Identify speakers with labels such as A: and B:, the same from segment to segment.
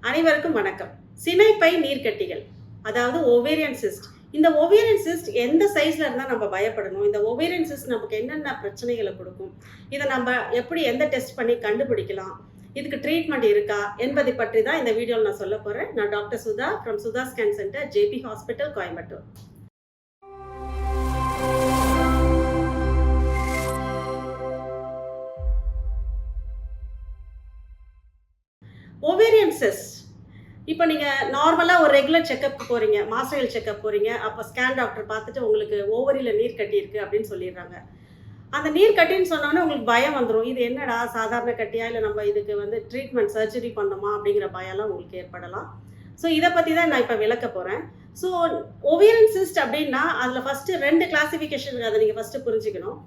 A: அனைவருக்கும் வணக்கம். சினைப்பை நீர்க்கட்டிகள், அதாவது ஓவேரியன் சிஸ்ட். இந்த ஓவேரியன் சிஸ்ட் எந்த சைஸ்ல இருந்தால் நம்ம பயப்படணும்? இந்த ஓவேரியன் சிஸ்ட் நமக்கு என்னென்ன பிரச்சனைகளை கொடுக்கும்? இதை நம்ம எப்படி எந்த டெஸ்ட் பண்ணி கண்டுபிடிக்கலாம்? இதுக்கு ட்ரீட்மெண்ட் இருக்கா என்பதை பற்றி தான் இந்த வீடியோவில் நான் சொல்ல போகிறேன். நான் doctor Sudha from Sudha scan centre, JP hospital, Coimbatore. Ovarian cyst, இப்போ நீங்கள் நார்மலாக ஒரு ரெகுலர் செக்கப் போகிறீங்க, மாஸ்டரியல் செக்கப் போகிறீங்க. அப்போ ஸ்கேன் டாக்டர் பார்த்துட்டு உங்களுக்கு ஓவரியில் நீர் கட்டி இருக்குது அப்படின்னு சொல்லிடுறாங்க. அந்த நீர் கட்டின்னு சொன்னோன்னே உங்களுக்கு பயம் வந்துடும். இது என்னடா சாதாரண கட்டியா, இல்லை நம்ம இதுக்கு ட்ரீட்மெண்ட் சர்ஜரி பண்ணணுமா அப்படிங்கிற பயம்லாம் உங்களுக்கு ஏற்படலாம். ஸோ இதை பற்றி தான் நான் இப்போ விளக்க போகிறேன். ஸோ ஓவேரியன் சிஸ்ட் அப்படின்னா அதில் ஃபஸ்ட்டு 2 கிளாசிஃபிகேஷன் அதை நீங்கள் ஃபஸ்ட்டு புரிஞ்சுக்கணும்.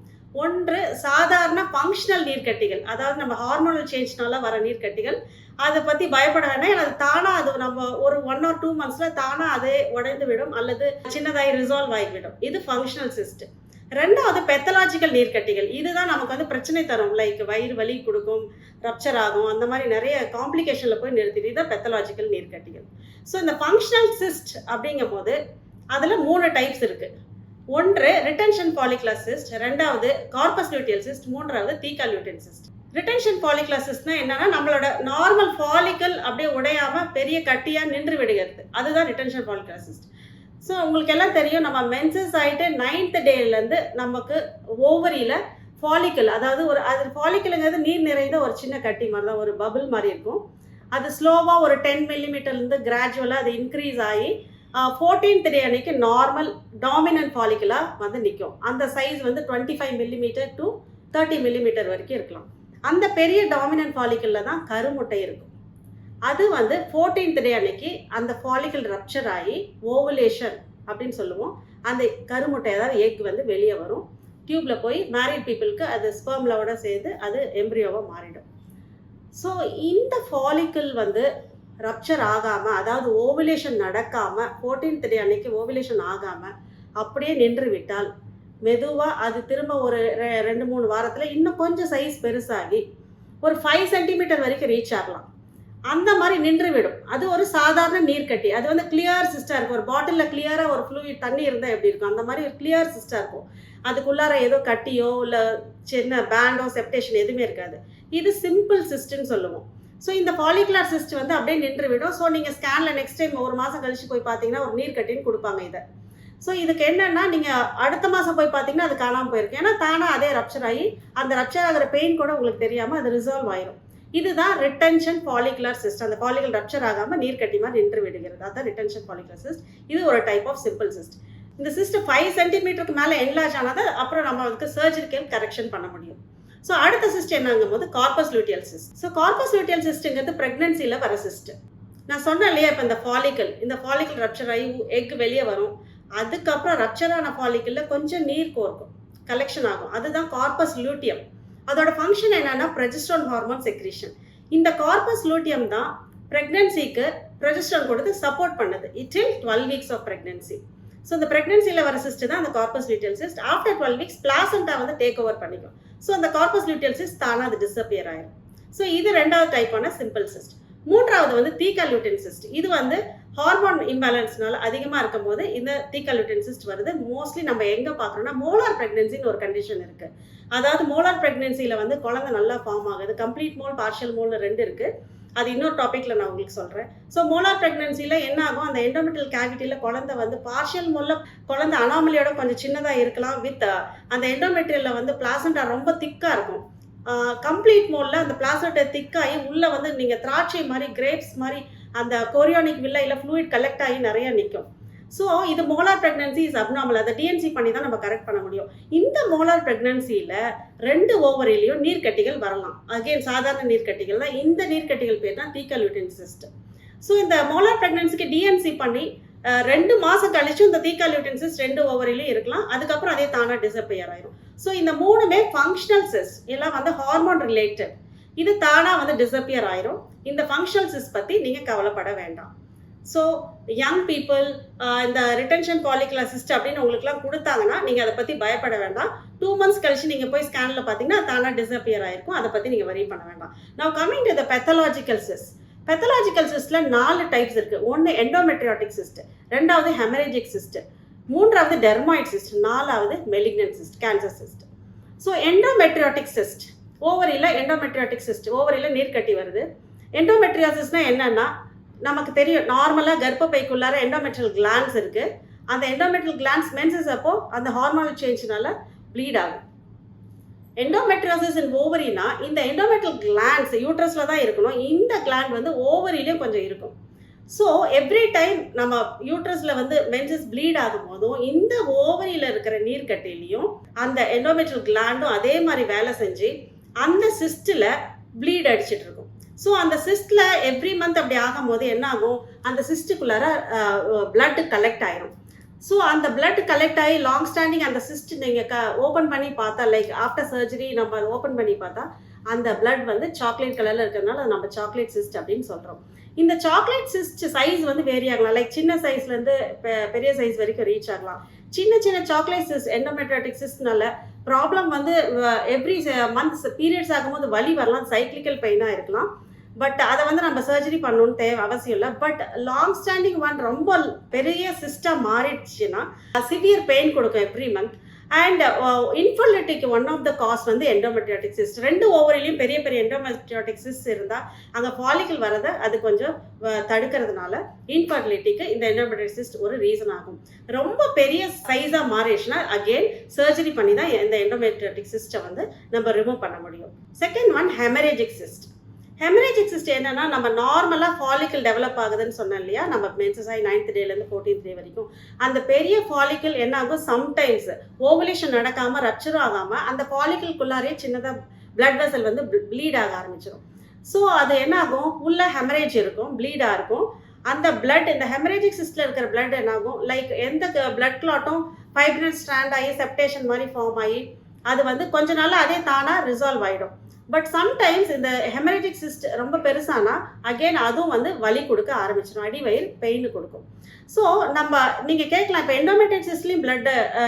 A: ஒன்று சாதாரண ஃபங்க்ஷனல் நீர்க்கட்டிகள், அதாவது நம்ம ஹார்மோனல் சேஞ்ச்னால வர நீர்க்கட்டிகள். அதை பற்றி பயப்பட வேண்டாம். அது தானாக அது நம்ம ஒரு 1 or 2 months தானாக அதே உடைந்து விடும் அல்லது சின்னதாகி ரிசால்வ் ஆகிவிடும். இது ஃபங்க்ஷனல் சிஸ்ட். ரெண்டாவது பெத்தலாஜிக்கல் நீர்க்கட்டிகள். இதுதான் நமக்கு பிரச்சனை தரும். லைக் வயிறு வலி கொடுக்கும், ரப்சர் ஆகும், அந்த மாதிரி நிறைய காம்ப்ளிகேஷனில் போய் நிறுத்திட்டு இதான் பெத்தலாஜிக்கல் நீர்க்கட்டிகள். ஸோ இந்த ஃபங்க்ஷனல் சிஸ்ட் அப்படிங்கும் போது அதில் 3 டைப்ஸ் இருக்குது. ஒன்று ரிட்டென்ஷன் ஃபாலிகுலர் சிஸ்ட், ரெண்டாவது கார்பஸ் லுட்டியல் சிஸ்ட், மூன்றாவது தீக்கா லுட்டியல் சிஸ்ட். ரிட்டென்ஷன் ஃபாலிகுலர் சிஸ்ட்னா என்னன்னா, நம்மளோட நார்மல் ஃபாலிக்கல் அப்படியே உடையாம பெரிய கட்டியா நின்று விடுகிறது. அதுதான் ரிட்டென்ஷன் ஃபாலிகுலர் சிஸ்ட். ஸோ உங்களுக்கு எல்லாம் தெரியும், நம்ம மென்சஸ் ஆகிட்டு 9th டேலேருந்து நமக்கு ஓவரியில் ஃபாலிக்கல், அதாவது அது ஃபாலிக்கலுங்கிறது நீர் நிறைந்த ஒரு சின்ன கட்டி மாதிரி தான், ஒரு பபிள் மாதிரி இருக்கும். அது ஸ்லோவாக ஒரு 10 millimeterலேருந்து கிராஜுவலாக அது இன்க்ரீஸ் ஆகி 14th டே அன்னைக்கு நார்மல் டாமினன்ட் ஃபாலிக்கலாக நிற்கும். அந்த சைஸ் 25 millimeter to 30 millimeter வரைக்கும் இருக்கலாம். அந்த பெரிய டாமினன்ட் ஃபாலிக்கலில் தான் கருமுட்டை இருக்கும். அது 14th டே அன்னைக்கு அந்த ஃபாலிக்கல் ரப்சர் ஆகி ஓவலேஷன் அப்படின்னு சொல்லுவோம். அந்த கருமுட்டை, அதாவது எக் வெளியே வரும். டியூப்பில் போய் மேரிட் பீப்புளுக்கு அது ஸ்பெர்ம்லோட சேர்ந்து அது எம்ப்ரியோவாக மாறிடும். ஸோ இந்த ஃபாலிக்கல் ரப்சர் ஆகாமல், அதாவது ஓவலேஷன் நடக்காமல், 14th டே அன்னைக்கு ஓவலேஷன் ஆகாமல் அப்படியே நின்று விட்டால் மெதுவாக அது திரும்ப ஒரு 2-3 வாரத்தில் இன்னும் கொஞ்சம் சைஸ் பெருசாகி ஒரு 5 centimeter வரைக்கும் ரீச் ஆகலாம். அந்த மாதிரி நின்று விடும். அது ஒரு சாதாரண நீர்க்கட்டி. அது கிளியர் சிஸ்டாக இருக்கும். ஒரு பாட்டிலில் கிளியராக ஒரு ஃப்ளூயிட் தண்ணி இருந்தால் எப்படி இருக்கும், அந்த மாதிரி ஒரு கிளியர் சிஸ்டாக இருக்கும். அதுக்குள்ளார ஏதோ கட்டியோ இல்லை சின்ன பேண்டோ செப்டேஷன் எதுவுமே இருக்காது. இது சிம்பிள் சிஸ்ட்னு சொல்லுவோம். ஸோ இந்த ஃபாலிகுலர் சிஸ்ட் அப்படியே நின்று விடும். ஸோ நீங்கள் ஸ்கேனில் நெக்ஸ்ட் டைம் ஒரு மாதம் கழிச்சு போய் பார்த்தீங்கன்னா ஒரு நீர்க்கட்டின்னு கொடுப்பாங்க இதை. ஸோ இதுக்கு என்னென்னா, நீங்கள் அடுத்த மாதம் போய் பார்த்தீங்கன்னா அது காணாமல் போயிருக்கு. ஏன்னா தானாக அதே ரப்சர் ஆகி அந்த ரப்சர் ஆகிற பெயின் கூட உங்களுக்கு தெரியாமல் அது ரிசால்வ் ஆயிரும். இதுதான் ரிட்டென்ஷன் ஃபாலிகுலர் சிஸ்ட். அந்த ஃபாலிகல் ரப்சர் ஆகாமல் நீர்க்கட்டி மாதிரி நின்று விடுகிறது. அதுதான் ரிட்டென்ஷன் ஃபாலிகுலர் சிஸ்ட். இது ஒரு டைப் ஆஃப் சிம்பிள் சிஸ்ட். இந்த சிஸ்ட் 5 centimeterக்கு மேலே என்லார்ஜ் ஆனதை அப்புறம் நம்ம சர்ஜரிக்கல் கரெக்ஷன் பண்ண முடியும். ஸோ அடுத்த சிஸ்ட் என்னங்கும் போது கார்பஸ் லுட்டியல் சிஸ்ட். ஸோ கார்பஸ் லுட்டியல் சிஸ்ட்டுங்கிறது ப்ரெக்னன்சியில் வர சிஸ்ட். நான் சொன்னேன் இல்லையா, இப்போ இந்த ஃபாலிக்கல் ரப்சர் ஆகி எக் வெளியே வரும். அதுக்கப்புறம் ரப்சரான ஃபாலிக்கலில் கொஞ்சம் நீர் கோர்க்கும், கலெக்ஷன் ஆகும். அதுதான் கார்பஸ் லூட்டியம். அதோட ஃபங்க்ஷன் என்னன்னா ப்ரொஜெஸ்டரோன் ஹார்மோன் செக்ரீஷன். இந்த கார்பஸ் லூட்டியம் தான் ப்ரெக்னன்சிக்கு ப்ரொஜெஸ்டரோன் கொடுத்து சப்போர்ட் பண்ணுது till 12 weeks of pregnancy. So இந்த ப்ரெக்னன்சியில் வர சிஸ்ட் தான் அந்த corpus luteal cyst. After 12 weeks placenta take over பண்ணிக்கும். ஸோ அந்த கார்பஸ் லூட்டியல் சிஸ்ட் தானாக அது டிஸப்பியர் ஆயிடும். ஸோ இது 2வது டைப்பான சிம்பிள் சிஸ்ட். மூன்றாவது தீக்கா லுட்டியல் சிஸ்ட். இது ஹார்மோன் இம்பேலன்ஸ்னால அதிகமாக இருக்கும் போது இந்த தீக்கா லுட்டியல் சிஸ்ட் வருது. மோஸ்ட்லி நம்ம எங்கே பார்க்குறோம்னா மோலார் ப்ரெக்னன்சின்னு ஒரு கண்டிஷன் இருக்குது. அதாவது மோலார் ப்ரெக்னன்சியில் குழந்தை நல்லா ஃபார்ம் ஆகுது. கம்ப்ளீட் மோல், பார்ஷியல் மோல்னு 2 இருக்குது. அது இன்னொரு டாப்பிக்கில் நான் உங்களுக்கு சொல்கிறேன். ஸோ மோலார் ப்ரெக்னன்சியில் என்ன ஆகும், அந்த எண்டோமெட்ரியல் கேவிட்டியில் குழந்தை பார்ஷியல் மோலில் குழந்தை அனாமலியோட கொஞ்சம் சின்னதாக இருக்கலாம். வித் அந்த எண்டோமெட்ரியலில் பிளாசண்டா ரொம்ப திக்காக இருக்கும். கம்ப்ளீட் மோலில் அந்த பிளாசண்டா திக்காகி உள்ளே நீங்கள் திராட்சை மாதிரி, கிரேப்ஸ் மாதிரி அந்த கோரியோனிக் வில்லையில் ஃப்ளூயிட் கலெக்ட் ஆகி நிறையா நிற்கும். ஸோ இது மோலார் ப்ரெக்னன்சி இஸ் அப்நார்மல். அதை டிஎன்சி பண்ணி தான் நம்ம கரெக்ட் பண்ண முடியும். இந்த மோலார் ப்ரெக்னன்சியில் 2 ஓவரிலையும் நீர்க்கட்டிகள் வரலாம். அகெயின் சாதாரண நீர்க்கட்டிகள் தான். இந்த நீர்க்கட்டிகள் பேர் தான் தீக்கா லுட்டியல் சிஸ்ட். ஸோ இந்த மோலார் ப்ரெக்னன்சிக்கு டிஎன்சி பண்ணி 2 மாதம் கழிச்சும் இந்த தீக்கா லுட்டியல் சிஸ்ட் 2 ஓவரிலையும் இருக்கலாம். அதுக்கப்புறம் அதே தானாக டிஸப்பியர் ஆயிரும். ஸோ இந்த 3மே ஃபங்க்ஷனல் சிஸ்ட். எல்லாம் ஹார்மோன் ரிலேட்டட். இது தானாக டிஸப்பியர் ஆயிரும். இந்த ஃபங்க்ஷனல் சிஸ்ட் பற்றி நீங்கள் கவலைப்பட வேண்டாம். ஸோ யங் பீப்புள் இந்த ரிட்டென்ஷன் ஃபாலிகுலர் சிஸ்ட் அப்படின்னு உங்களுக்குலாம் கொடுத்தாங்கன்னா நீங்கள் அதை பற்றி பயப்பட வேண்டாம். 2 months கழிச்சு நீங்கள் போய் ஸ்கேனில் பார்த்தீங்கன்னா தானாக டிஸப்பியர் ஆயிருக்கும். அதை பற்றி நீங்கள் வரி பண்ண வேண்டாம். நான் coming to the pathological cyst. Pathological சிஸ்ட்ல 4 டைப்ஸ் இருக்கு. ஒன்று எண்டோமெட்ரியாட்டிக் சிஸ்ட், ரெண்டாவது ஹெமரேஜிக் சிஸ்ட், மூன்றாவது டெர்மாய்ட் சிஸ்ட், நாலாவது malignant cyst, cancer cyst. So endometriotic cyst, endometriotic cyst ஓவரியில் நீர்க்கட்டி வருது. எண்டோமெட்ரியாசிஸ்னா என்னன்னா, நமக்கு தெரியும் நார்மலாக கர்ப்பப்பைக்குள்ளார எண்டோமெட்ரியல் கிளான்ஸ் இருக்கு. அந்த எண்டோமெட்ரியல் கிளான்ஸ் மென்சஸ் அப்போ அந்த ஹார்மோனல் சேஞ்ச்னால ப்ளீட் ஆகும். எண்டோமெட்ரியோசிஸ் இன் ஓவரினா இந்த எண்டோமெட்ரியல் கிளான்ஸ் யூட்ரஸ்ல தான் இருக்கணும். இந்த கிளாண்ட் வந்து ஓவரிலையும் கொஞ்சம் இருக்கும். ஸோ எவ்ரி டைம் நம்ம யூட்ரஸ்ல வந்து மென்சஸ் ப்ளீட் ஆகும் போதும் இந்த ஓவரியில் இருக்கிற நீர்க்கட்டிலையும் அந்த எண்டோமெட்ரியல் கிளாண்டும் அதே மாதிரி வேலை செஞ்சு அந்த சிஸ்டில் ப்ளீட் அடிச்சிட்டு இருக்கும். ஸோ அந்த சிஸ்டில் எவ்ரி மந்த் அப்படி ஆகும்போது என்ன ஆகும், அந்த சிஸ்டுக்குள்ளார பிளட் கலெக்ட் ஆயிரும். ஸோ அந்த பிளட் கலெக்ட் ஆகி லாங் ஸ்டாண்டிங் அந்த சிஸ்ட் நீங்கள் ஓப்பன் பண்ணி பார்த்தா, லைக் ஆஃப்டர் சர்ஜரி நம்ம அதை ஓப்பன் பண்ணி பார்த்தா அந்த பிளட் வந்து சாக்லேட் கலரில் இருக்கிறதுனால அதை நம்ம சாக்லேட் சிஸ்ட் அப்படின்னு சொல்கிறோம். இந்த சாக்லேட் சிஸ்ட் சைஸ் வந்து வேரி ஆகலாம். லைக் சின்ன சைஸ்லேருந்து பெரிய சைஸ் வரைக்கும் ரீச் ஆகலாம். சின்ன சின்ன சாக்லேட் சிஸ்ட் எண்டோமெட்ரியாட்டிக் சிஸ்ட்னால ப்ராப்ளம் வந்து எவ்ரி மந்த் பீரியட்ஸ் ஆகும்போது வலி வரலாம், சைக்ளிக்கல் பெயினாக இருக்கலாம். பட் அதை வந்து நம்ம சர்ஜரி பண்ணணும்னு அவசியம் இல்லை. பட் லாங் ஸ்டாண்டிங் ஒன் ரொம்ப பெரிய சிஸ்டம் மாறிடுச்சுன்னா சிவியர் பெயின் கொடுக்கும் எவ்ரி மந்த். அண்ட் இன்ஃபர்டிலிட்டிக்கு ஒன் ஆஃப் த காஸ் வந்து எண்டோமெட்ரியாட்டிக் சிஸ்ட். 2 ஓவரிலையும் பெரிய பெரிய எண்டோமெட்ரியாட்டிக் சிஸ்ட் இருந்தால் அங்கே ஃபாலிக்கல் வரதை அது கொஞ்சம் தடுக்கிறதுனால இன்ஃபர்டிலிட்டிக்கு இந்த எண்டோமெட்ரியாட்டிக் சிஸ்ட் ஒரு ரீசன் ஆகும். ரொம்ப பெரிய சைஸாக மாறிடுச்சுன்னா அகெயின் சர்ஜரி பண்ணி தான் இந்த எண்டோமெட்ரியாட்டிக் சிஸ்ட்டை வந்து நம்ம ரிமூவ் பண்ண முடியும். Second one haemorrhagic cyst. Haemorrhagic cyst என்னன்னா, நம்ம நார்மலாக ஃபாலிக்கல் டெவலப் ஆகுதுன்னு சொன்னோம் இல்லையா, நம்ம மென்சஸ் ஆகி 9th டேலேருந்து 14th டே வரைக்கும் அந்த பெரிய ஃபாலிக்கல் என்ன ஆகும், சம்டைம்ஸ் ஓவலேஷன் நடக்காமல் ரப்சரும் ஆகாமல் அந்த ஃபாலிக்கல்குள்ளாரே சின்னதாக பிளட் வெசல் வந்து ப்ளீட் ஆக ஆரம்பிச்சிடும். ஸோ அது என்ன ஆகும், உள்ள ஹெமரேஜ் இருக்கும், ப்ளீடாக இருக்கும். அந்த பிளட் இந்த ஹெமரேஜிக் சிஸ்டில் இருக்கிற பிளட் என்ன ஆகும், லைக் எந்த பிளட் கிளாட்டும் ஃபைப்ரினல் ஸ்ட்ராண்ட் ஆகி செப்டேஷன் மாதிரி ஃபார்ம் ஆகி அது வந்து கொஞ்ச நாள் அதே தானாக ரிசால்வ் ஆகிடும். பட் சம்டைம்ஸ் இந்த ஹெமரேஜிக் சிஸ்ட் ரொம்ப பெருசானா அகெயின் அதுவும் வந்து வலி கொடுக்க ஆரம்பிச்சிடும், அடிவயிறு பெயின் கொடுக்கும். ஸோ நம்ம நீங்கள் கேட்கலாம், இப்போ எண்டோமெட்ரிக் சிஸ்ட்லேயும் பிளட்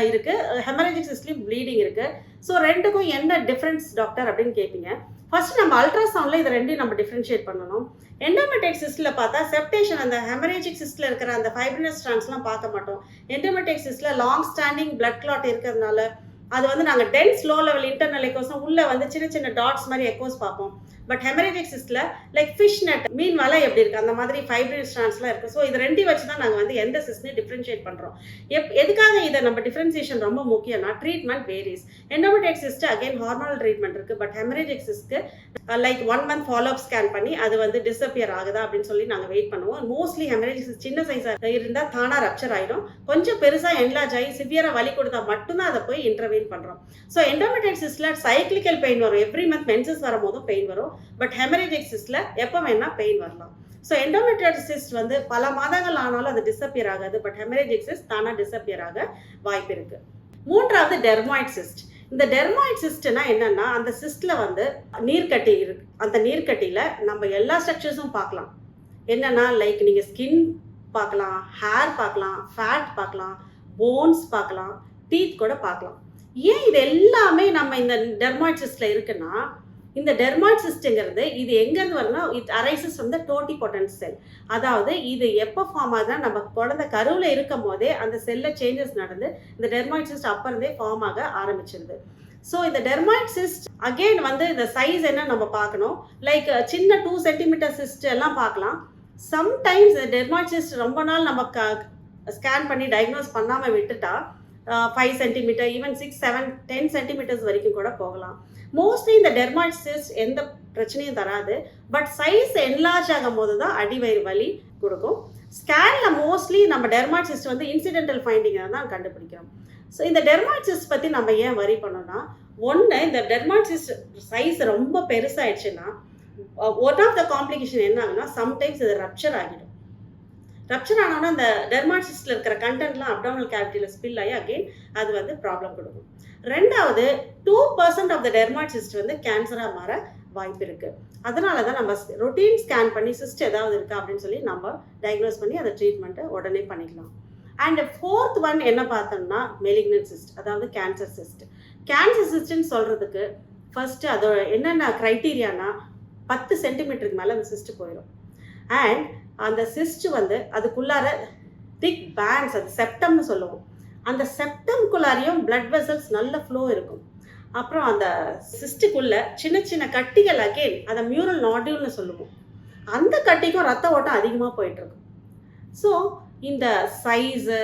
A: இருக்குது, ஹெமரேஜிக் சிஸ்ட்லேயும் ப்ளீடிங் இருக்குது. ஸோ ரெண்டுக்கும் என்ன டிஃப்ரென்ஸ் டாக்டர் அப்படின்னு கேட்பீங்க. ஃபர்ஸ்ட் நம்ம அல்ட்ராசவுண்டில் இது ரெண்டையும் நம்ம டிஃப்ரென்ஷியேட் பண்ணணும். எண்டோமெட்ரிக் சிஸ்டில் பார்த்தா செப்டேஷன், அந்த ஹெமரேஜிக் சிஸ்டில் இருக்கிற அந்த ஃபைப்ரினஸ் ஸ்ட்ராண்ட்ஸ்லாம் பார்க்க மாட்டோம். எண்டோமெட்ரிக் சிஸ்டில் லாங் ஸ்டாண்டிங் பிளட் கிளாட் இருக்கிறதுனால அது வந்து நாங்கள் டென்ஸ் லோ லெவல் இன்டர்னல் எக்கோஸும் உள்ளே வந்து சின்ன சின்ன டாட்ஸ் மாதிரி எக்கோஸ் பார்ப்போம். பட் ஹெமரேஜிக் சிஸ்டில் லைக் ஃபிஷ் நெட், மீன் வலை எப்படி இருக்குது அந்த மாதிரி ஃபைப்ரினஸ் ஸ்ட்ராண்ட்ஸ்லாம் இருக்குது. ஸோ இது ரெண்டையும் வச்சு தான் நாங்கள் வந்து எந்த சிஸ்ட்னே டிஃப்ரென்ஷியேட் பண்ணுறோம். எதுக்காக இதை நம்ம டிஃப்ரென்சியேஷன் ரொம்ப முக்கியம்னா, treatment varies. Endometric cyst again hormonal treatment இருக்குது. பட் ஹெமரேஜிக் சிஸ்ட்க்கு like 1 month follow up scan பண்ணி அது வந்து டிஸப்பியர் ஆகுதா அப்படின்னு சொல்லி நாங்கள் வெயிட் பண்ணுவோம். மோஸ்ட்லி ஹெமரேஜிக் சிஸ்ட் சின்ன சைஸாக இருந்தால் தானாக ரப்சர் ஆகிடும். கொஞ்சம் பெருசாக என்லார்ஜ் ஆகி சிவியராக வலி கொடுத்தா மட்டும்தான் அதை போய் இன்டர்வீன் பண்ணுறோம். ஸோ எண்டோமெட்ரிக் சிஸ்டில் சைக்ளிக்கல் பெயின் வரும், எவ்ரி மந்த் மென்சஸ் வரும்போதும் பெயின் வரும். பட் ஹெமரேஜிக் சிஸ்டில் எப்போ வேணால் பெயின் வரலாம். ஸோ எண்டோமெட்ரியாட்டிக் சிஸ்ட் வந்து பல மாதங்கள் ஆனாலும் அது டிஸப்பியர் ஆகாது. பட் ஹெமரேஜிக் சிஸ்ட் தானாக டிஸப்பியர் ஆக வாய்ப்பு இருக்குது. மூன்றாவது டெர்மாய்ட் சிஸ்ட். இந்த டெர்மாய்ட் சிஸ்ட்னா என்னன்னா, அந்த சிஸ்ட்ல வந்து நீர்க்கட்டி இருக்கு. அந்த நீர்க்கட்டியில நம்ம எல்லா ஸ்ட்ரக்சர்ஸும் பார்க்கலாம். என்னன்னா, லைக் நீங்க ஸ்கின் பார்க்கலாம், ஹேர் பார்க்கலாம், ஃபேட் பார்க்கலாம், போன்ஸ் பார்க்கலாம், டீத் கூட பார்க்கலாம். ஏன் இது எல்லாமே நம்ம இந்த டெர்மாய்ட் சிஸ்ட்ல இருக்குன்னா, இந்த டெர்மாய்ட் சிஸ்ட்ங்கிறது இது எங்கேருந்து வரும்னா, இட் அரைசஸ் ஃப்ரம் த டோட்டிபோட்டன்ட் செல். அதாவது இது எப்போ ஃபார்ம் ஆகுதுன்னா, நம்ம குழந்தை கருவில் இருக்கும் போதே அந்த செல்ல சேஞ்சஸ் நடந்து இந்த டெர்மாய்ட் சிஸ்ட் அப்போ இருந்தே ஃபார்ம் ஆக ஆரம்பிச்சிருது. ஸோ இந்த டெர்மாய்ட் சிஸ்ட் அகெயின் வந்து இந்த சைஸ் என்ன நம்ம பார்க்கணும். லைக் சின்ன 2 centimeter சிஸ்ட் எல்லாம் பார்க்கலாம். சம்டைம்ஸ் இந்த டெர்மாய்ட் சிஸ்ட் ரொம்ப நாள் நம்ம ஸ்கேன் பண்ணி டயக்னோஸ் பண்ணாமல் விட்டுட்டா 5 centimeter, ஈவன் 6, 7, 10 centimeters வரைக்கும் கூட போகலாம். மோஸ்ட்லி இந்த டெர்மாய்ட் சிஸ்ட் எந்த பிரச்சனையும் தராது. பட் சைஸ் என்லார்ஜ் ஆகும் போது தான் அடிவயிறு வலி கொடுக்கும். ஸ்கேனில் மோஸ்ட்லி நம்ம டெர்மாய்ட் சிஸ்ட் வந்து இன்சிடென்டல் ஃபைண்டிங்கை தான் கண்டுபிடிக்கிறோம். ஸோ இந்த டெர்மாய்ட் சிஸ்ட் பற்றி நம்ம ஏன் வரி பண்ணோம்னா, ஒன்று இந்த டெர்மாய்ட் சிஸ்ட் சைஸ் ரொம்ப பெருசாகிடுச்சுன்னா ஒன் ஆஃப் த காம்ப்ளிகேஷன் என்ன ஆகுனா, சம்டைம்ஸ் இது ரப்சர் ஆகிடும். ரப்சர் ஆனோன்னா அந்த டெர்மாய்ட் சிஸ்டில் இருக்கிற கண்டென்ட்லாம் அப்டாமினல் கேவிட்டியில் ஸ்பில் ஆகி அகெயின் அது வந்து ப்ராப்ளம் கொடுக்கும். ரெண்டாவது 2% ஆஃப் த டெர்மாய்ட் சிஸ்ட் வந்து கேன்சராக மாற வாய்ப்பு இருக்குது. அதனால தான் நம்ம ரொட்டீன் ஸ்கேன் பண்ணி சிஸ்ட் ஏதாவது இருக்கா அப்படின்னு சொல்லி நம்ம டயக்னோஸ் பண்ணி அதை ட்ரீட்மெண்ட்டை உடனே பண்ணிக்கலாம். அண்ட் 4th ஒன் என்ன பார்த்தோம்னா, மெலிக்னன்ட் சிஸ்ட், அதாவது கேன்சர் சிஸ்ட். கேன்சர் சிஸ்ட்னு சொல்கிறதுக்கு ஃபர்ஸ்ட்டு அதோட என்னென்ன க்ரைட்டீரியானா, 10 centimeterக்கு மேலே அந்த சிஸ்ட் போயிடும். அண்ட் அந்த சிஸ்ட் வந்து அதுக்குள்ளார திக் பேண்ட்ஸ், அது செப்டம்னு சொல்லுவோம், அந்த செப்டம்குள்ளாரையும் பிளட் வெசல்ஸ் நல்ல ஃப்ளோ இருக்கும். அப்புறம் அந்த சிஸ்டுக்குள்ள சின்ன சின்ன கட்டிகள், அகெயின் அதை மியூரல் நாடியூல்னு சொல்லுவோம், அந்த கட்டிக்கும் ரத்த ஓட்டம் அதிகமாக போயிட்டுருக்கும். ஸோ இந்த சைஸு,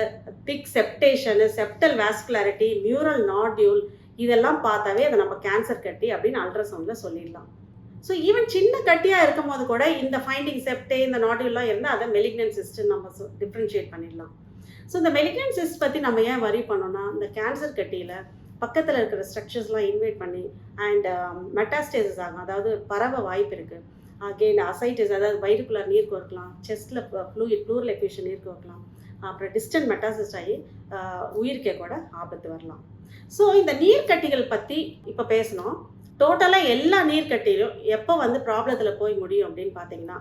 A: திக் செப்டேஷனு, செப்டல் வாஸ்குலாரிட்டி, மியூரல் நாடியூல் இதெல்லாம் பார்த்தாவே அதை நம்ம கேன்சர் கட்டி அப்படின்னு அல்ட்ராசவுண்டில் சொல்லிடலாம். ஸோ ஈவன் சின்ன கட்டியாக இருக்கும் போது கூட இந்த ஃபைண்டிங் செப்டே, இந்த நாடியூல்லாம் இருந்தால் அதை மெலிக்னன்ட் சிஸ்ட்டுன்னு நம்ம டிஃப்ரென்ஷியேட் பண்ணிடலாம். ஸோ இந்த மெலிக்னன்ட் சிஸ்ட் பற்றி நம்ம ஏன் வரி பண்ணோம்னா, இந்த கேன்சர் கட்டியில் பக்கத்தில் இருக்கிற ஸ்ட்ரக்சர்ஸ்லாம் இன்வைட் பண்ணி அண்ட் மெட்டாஸ்டேசஸ் ஆகும், அதாவது பரவ வாய்ப்பு இருக்குது. அகெயின் அசைட்டிஸ், அதாவது வயிறுக்குள்ளார் நீர் கோர்க்கலாம், செஸ்ட்டில் ப்ளூரல் எஃப்யூஷன் நீர் கோர்க்கலாம், அப்புறம் டிஸ்டன்ட் மெட்டாசிஸ்ட் ஆகி உயிருக்கே கூட ஆபத்து வரலாம். ஸோ இந்த நீர்க்கட்டிகள் பற்றி இப்போ பேசணும். டோட்டலாக எல்லா நீர்க்கட்டிலும் எப்போ வந்து ப்ராப்ளத்தில் போய் முடியும் அப்படின்னு பார்த்தீங்கன்னா,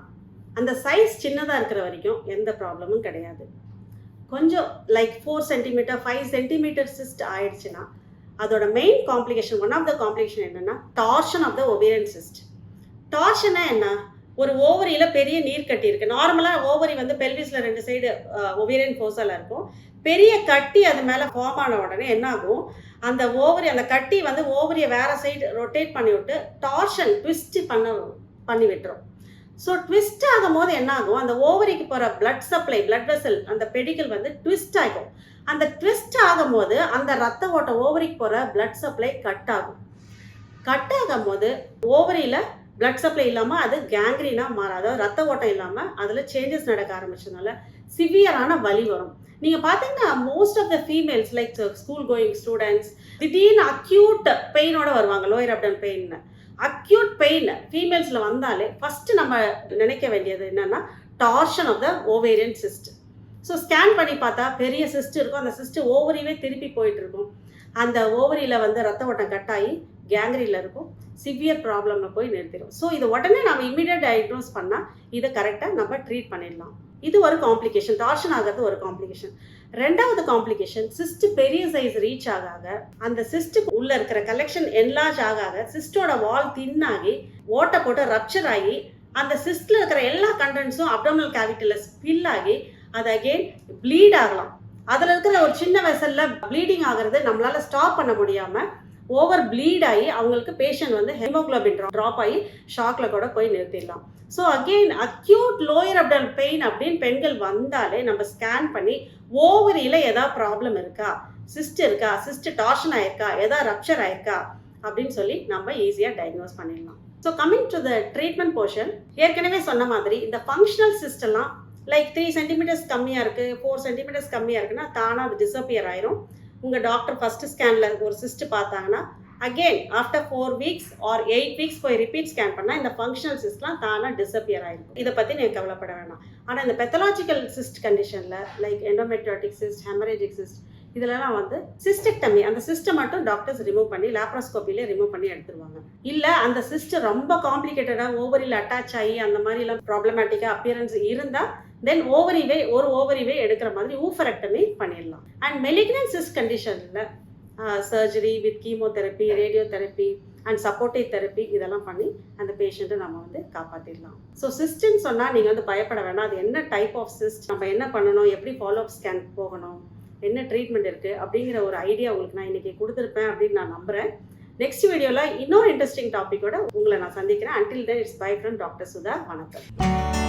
A: அந்த சைஸ் சின்னதாக இருக்கிற வரைக்கும் எந்த ப்ராப்ளமும் கிடையாது. கொஞ்சம் லைக் 4 சென்டிமீட்டர் 5 சென்டிமீட்டர் சிஸ்ட் ஆயிடுச்சுன்னா அதோட main complication, one of the complication என்னென்னா torsion of the ovarian cyst. டார்ஷனா என்ன? ஒரு ஓவரியில் பெரிய நீர் கட்டி இருக்குது. நார்மலாக ஓவரி வந்து பெல்விஸில் 2 சைடு ஓவேரியன் ஃபோஸால் இருக்கும். பெரிய கட்டி அது மேலே ஃபார்ம் ஆன உடனே என்ன ஆகும், அந்த ஓவரி, அந்த கட்டி வந்து ஓவரியை வேறு சைடு ரொட்டேட் பண்ணி விட்டு டார்ஷன் ட்விஸ்ட் பண்ணி விட்டுரும். ஸோ ட்விஸ்ட் ஆகும் போது என்ன ஆகும், அந்த ஓவரிக்கு போகிற பிளட் சப்ளை, பிளட் வெசல், அந்த பெடிக்கல் வந்து ட்விஸ்ட் ஆகும். அந்த ட்விஸ்ட் ஆகும்போது அந்த ரத்த ஓட்டம், ஓவரிக்கு போகிற பிளட் சப்ளை கட் ஆகும். கட் ஆகும் போது ஓவரியில் பிளட் சப்ளை இல்லாமல் அது கேங்க்ரீனாக மாறும், அதாவது ரத்த ஓட்டம் இல்லாமல் அதில் சேஞ்சஸ் நடக்க ஆரம்பிச்சதுனால சிவியரான வலி வரும். நீங்கள் பார்த்தீங்கன்னா most of the females like school going students திடீர்னு அக்யூட் பெயினோட வருவாங்க, lower abdomen pain. Acute pain ஃபீமேல்ஸில் வந்தாலே ஃபஸ்ட்டு நம்ம நினைக்க வேண்டியது என்னென்னா torsion of the ovarian cyst. So scan பண்ணி பார்த்தா பெரிய சிஸ்ட் இருக்கும், அந்த சிஸ்ட் ஓவரியே திருப்பி போயிட்டுருக்கும். அந்த ஓவரியில் வந்து ரத்த ஓட்டம் கட்டாகி கேங்க்ரீனில் இருக்கும், சிவியர் ப்ராப்ளமில் போய் நிறுத்திடும். ஸோ இது உடனே நம்ம இமீடியட் டயக்னோஸ் பண்ணால் இதை கரெக்டாக நம்ம ட்ரீட் பண்ணிடலாம். இது ஒரு காம்ப்ளிகேஷன், டார்ஷன் ஆகிறது ஒரு காம்ப்ளிகேஷன். ரெண்டாவது காம்ப்ளிகேஷன், சிஸ்ட் பெரிய சைஸ் ரீச் ஆக அந்த சிஸ்ட்டுக்கு உள்ள இருக்கிற கலெக்ஷன் என்லார்ஜ் ஆக சிஸ்டோட வால் தின்னாகி ஓட்டை போட்டு ரப்சர் ஆகி அந்த சிஸ்டில் இருக்கிற எல்லா கண்டென்ட்ஸும் அப்டோமினல் கேவிட்டியில் ஸ்பில் ஆகி அது அகெயின் ப்ளீட் ஆகலாம். அதில் இருக்கிற ஒரு சின்ன வெசலில் ப்ளீடிங் ஆகிறது நம்மளால் ஸ்டாப் பண்ண முடியாமல் ஓவர் ப்ளீட் ஆகி அவங்களுக்கு பேஷண்ட் வந்து ஹெமோக்ளோபின் ட்ராப் ஆகி ஷாக்கில் கூட போய் நிறுத்திடலாம். So again acute lower abdominal pain அப்படின்னு பெண்கள் வந்தாலே நம்ம ஸ்கேன் பண்ணி ஓவரியில் ஏதாவது ப்ராப்ளம் இருக்கா, சிஸ்ட் இருக்கா, சிஸ்ட் டார்ஷன் ஆயிருக்கா, ஏதாவது ரப்சர் ஆயிருக்கா அப்படின்னு சொல்லி நம்ம ஈஸியாக டயக்னோஸ் பண்ணிடலாம். So coming to the treatment portion, ஏற்கனவே சொன்ன மாதிரி இந்த ஃபங்க்ஷனல் சிஸ்டெல்லாம் லைக் 3 சென்டிமீட்டர்ஸ் கம்மியாக இருக்குது, 4 சென்டிமீட்டர்ஸ் கம்மியாக இருக்குன்னா தானாக அது டிஸப்பியர் ஆயிரும். உங்கள் டாக்டர் ஃபஸ்ட்டு ஸ்கேனில் ஒரு சிஸ்ட் பார்த்தாங்கன்னா again after 4 weeks R 8 weeks போய் ரிப்பீட் ஸ்கேன் பண்ணால் இந்த ஃபங்க்ஷனல் சிஸ்ட்லாம் தானாக டிஸப்பியர் ஆகிருக்கும். இதை பற்றி நீங்கள் கவலைப்பட வேணாம். ஆனால் இந்த பெத்தலாஜிக்கல் சிஸ்ட் கண்டிஷனில் like endometriotic cyst, haemorrhagic cyst, இதிலலாம் வந்து சிஸ்டெக்டமி, அந்த சிஸ்ட்டை மட்டும் டாக்டர்ஸ் ரிமூவ் பண்ணி லேப்ரோஸ்கோப்பிலே ரிமூவ் பண்ணி எடுத்துருவாங்க. இல்லை அந்த சிஸ்ட் ரொம்ப காம்ப்ளிகேட்டடாக ஓவரியில் அட்டாச் ஆகி அந்த மாதிரிலாம் ப்ராப்ளமேட்டிக்காக அப்பியரன்ஸ் இருந்தால் தென் ஒரு ஓவரிவே எடுக்கிற மாதிரி ஊஃபரெக்டமி பண்ணிடலாம். அண்ட் மெலிக்னன்ட் சிஸ்ட் கண்டிஷனில் surgery with chemotherapy, radiotherapy and supportive therapy இதெல்லாம் பண்ணி அந்த பேஷண்ட்டை நம்ம வந்து காப்பாற்றிடலாம். ஸோ சிஸ்ட்ன்னு சொன்னால் நீங்கள் வந்து பயப்பட வேணாம். அது என்ன டைப் ஆஃப் சிஸ்ட், நம்ம என்ன பண்ணணும், எப்படி ஃபாலோஅப் ஸ்கேன் போகணும், என்ன ட்ரீட்மெண்ட் இருக்குது அப்படிங்கிற ஒரு ஐடியா உங்களுக்கு நான் இன்றைக்கி கொடுத்துருப்பேன் அப்படின்னு நான் நம்புகிறேன். நெக்ஸ்ட் வீடியோவில் இன்னொரு இன்ட்ரெஸ்டிங் டாப்பிக்கோட உங்களை நான் சந்திக்கிறேன். Until then it's by from doctor Sudha. வணக்கம்.